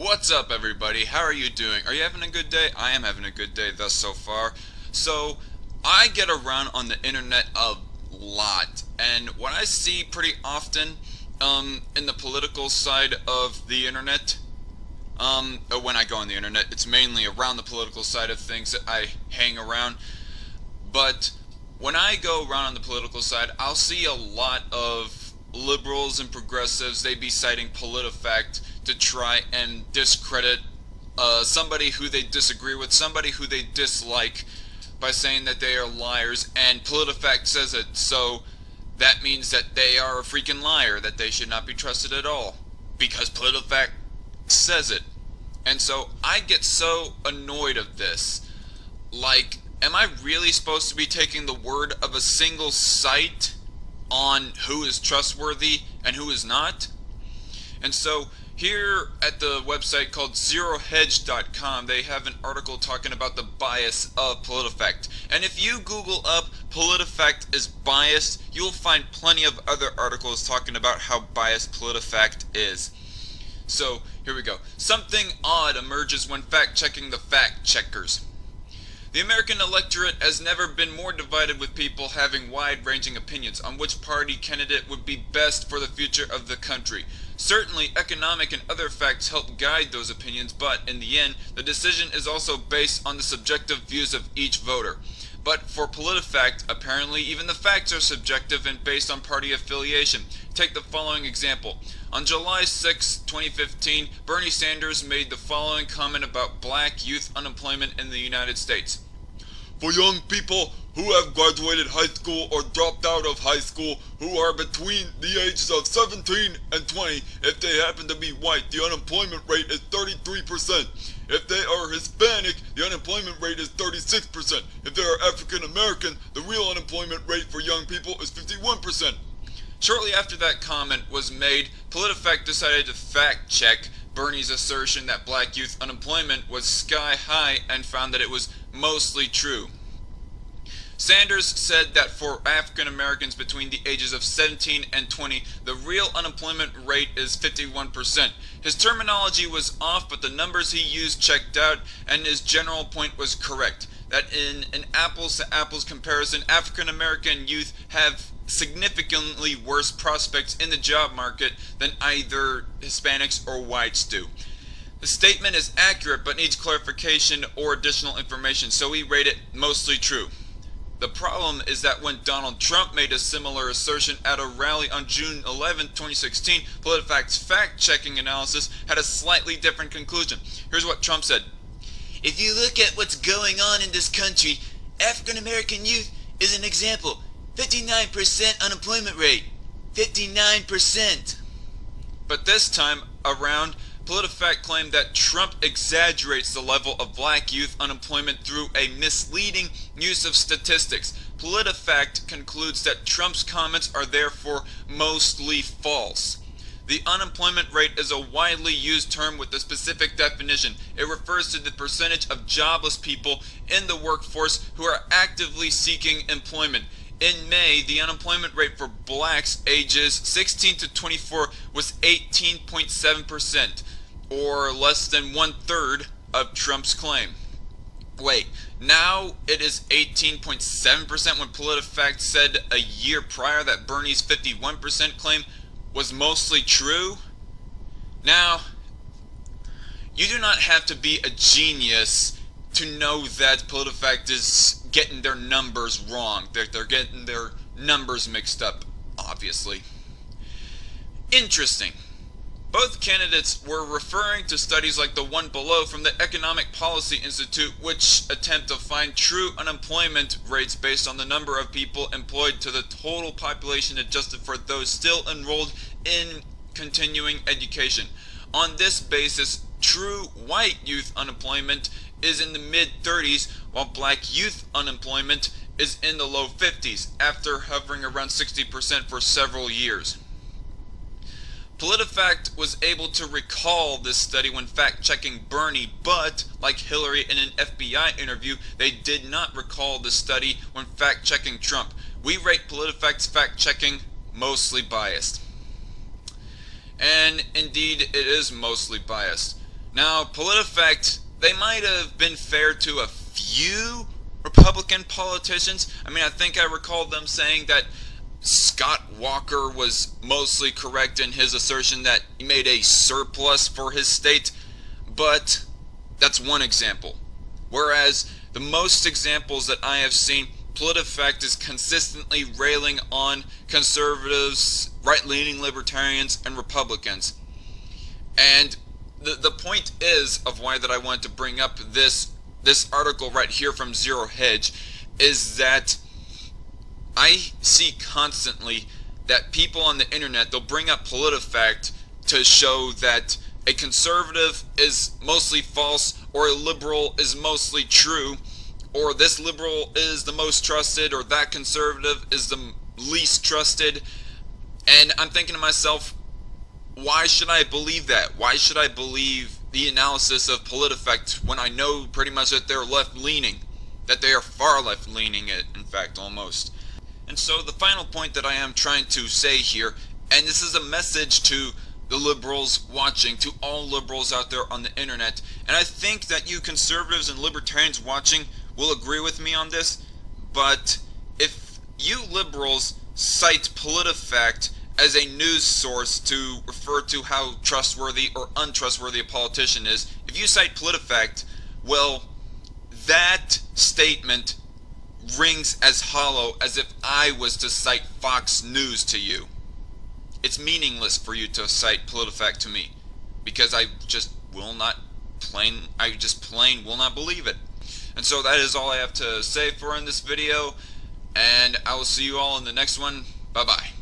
What's up, everybody? How are you doing? Are you having a good day? I am having a good day thus so far. So, I get around on the internet a lot, and what I see pretty often, in the political side of the internet, when I go on the internet, it's mainly around the political side of things that I hang around. But when I go around on the political side, I'll see a lot of liberals and progressives. They be citing Politifact to try and discredit somebody who they disagree with, somebody who they dislike, by saying that they are liars, and Politifact says it, so that means that they are a freaking liar, that they should not be trusted at all, because Politifact says it. And so I get so annoyed of this. Like, am I really supposed to be taking the word of a single site on who is trustworthy and who is not? And so here at the website called zerohedge.com, they have an article talking about the bias of Politifact. And if you Google up Politifact is biased, you'll find plenty of other articles talking about how biased Politifact is. So here we go. Something odd emerges when fact-checking the fact-checkers. The American electorate has never been more divided, with people having wide-ranging opinions on which party candidate would be best for the future of the country. Certainly, economic and other facts help guide those opinions, but in the end, the decision is also based on the subjective views of each voter. But for Politifact, apparently even the facts are subjective and based on party affiliation. Take the following example. On July 6, 2015, Bernie Sanders made the following comment about black youth unemployment in the United States. For young people who have graduated high school or dropped out of high school who are between the ages of 17 and 20, if they happen to be white, the unemployment rate is 33%. If they are Hispanic, the unemployment rate is 36%. If they are African American, the real unemployment rate for young people is 51%. Shortly after that comment was made, Politifact decided to fact-check Bernie's assertion that black youth unemployment was sky high and found that it was mostly true. Sanders said that for African Americans between the ages of 17 and 20, the real unemployment rate is 51%. His terminology was off, but the numbers he used checked out, and his general point was correct, that in an apples-to-apples comparison, African American youth have significantly worse prospects in the job market than either Hispanics or whites do. The statement is accurate but needs clarification or additional information, so we rate it mostly true. The problem is that when Donald Trump made a similar assertion at a rally on June 11, 2016, Politifact's fact-checking analysis had a slightly different conclusion. Here's what Trump said. If you look at what's going on in this country, African American youth is an example. 59% unemployment rate. 59%. But this time around, Politifact claimed that Trump exaggerates the level of black youth unemployment through a misleading use of statistics. Politifact concludes that Trump's comments are therefore mostly false. The unemployment rate is a widely used term with a specific definition. It refers to the percentage of jobless people in the workforce who are actively seeking employment. In May, the unemployment rate for blacks ages 16 to 24 was 18.7%, or less than one-third of Trump's claim. Wait, now it is 18.7% when Politifact said a year prior that Bernie's 51% claim was mostly true? Now, you do not have to be a genius to know that Politifact is getting their numbers wrong. They're getting their numbers mixed up, obviously. Interesting. Both candidates were referring to studies like the one below from the Economic Policy Institute, which attempt to find true unemployment rates based on the number of people employed to the total population adjusted for those still enrolled in continuing education. On this basis, true white youth unemployment is in the mid-30s, while black youth unemployment is in the low 50s, after hovering around 60% for several years. Politifact was able to recall this study when fact-checking Bernie, but, like Hillary in an FBI interview, they did not recall the study when fact-checking Trump. We rate Politifact's fact-checking mostly biased. And indeed, it is mostly biased. Now, PolitiFact, they might have been fair to a few Republican politicians. I mean, I think I recall them saying that Scott Walker was mostly correct in his assertion that he made a surplus for his state, but that's one example. Whereas the most examples that I have seen, PolitiFact is consistently railing on conservatives, right-leaning libertarians, and Republicans. And the point is of why that I wanted to bring up this article right here from Zero Hedge is that I see constantly that people on the internet, they'll bring up PolitiFact to show that a conservative is mostly false, or a liberal is mostly true, or this liberal is the most trusted, or that conservative is the least trusted. And I'm thinking to myself, why should I believe that? Why should I believe the analysis of PolitiFact when I know pretty much that they're left-leaning? That they are far left-leaning, in fact, almost. And so the final point that I am trying to say here, and this is a message to the liberals watching, to all liberals out there on the internet, and I think that you conservatives and libertarians watching will agree with me on this, but if you liberals cite PolitiFact as a news source to refer to how trustworthy or untrustworthy a politician is, if you cite PolitiFact, well, that statement rings as hollow as if I was to cite Fox News to you. It's meaningless for you to cite PolitiFact to me, because I just will not plain will not believe it. And so that is all I have to say for in this video, and I will see you all in the next one. Bye bye.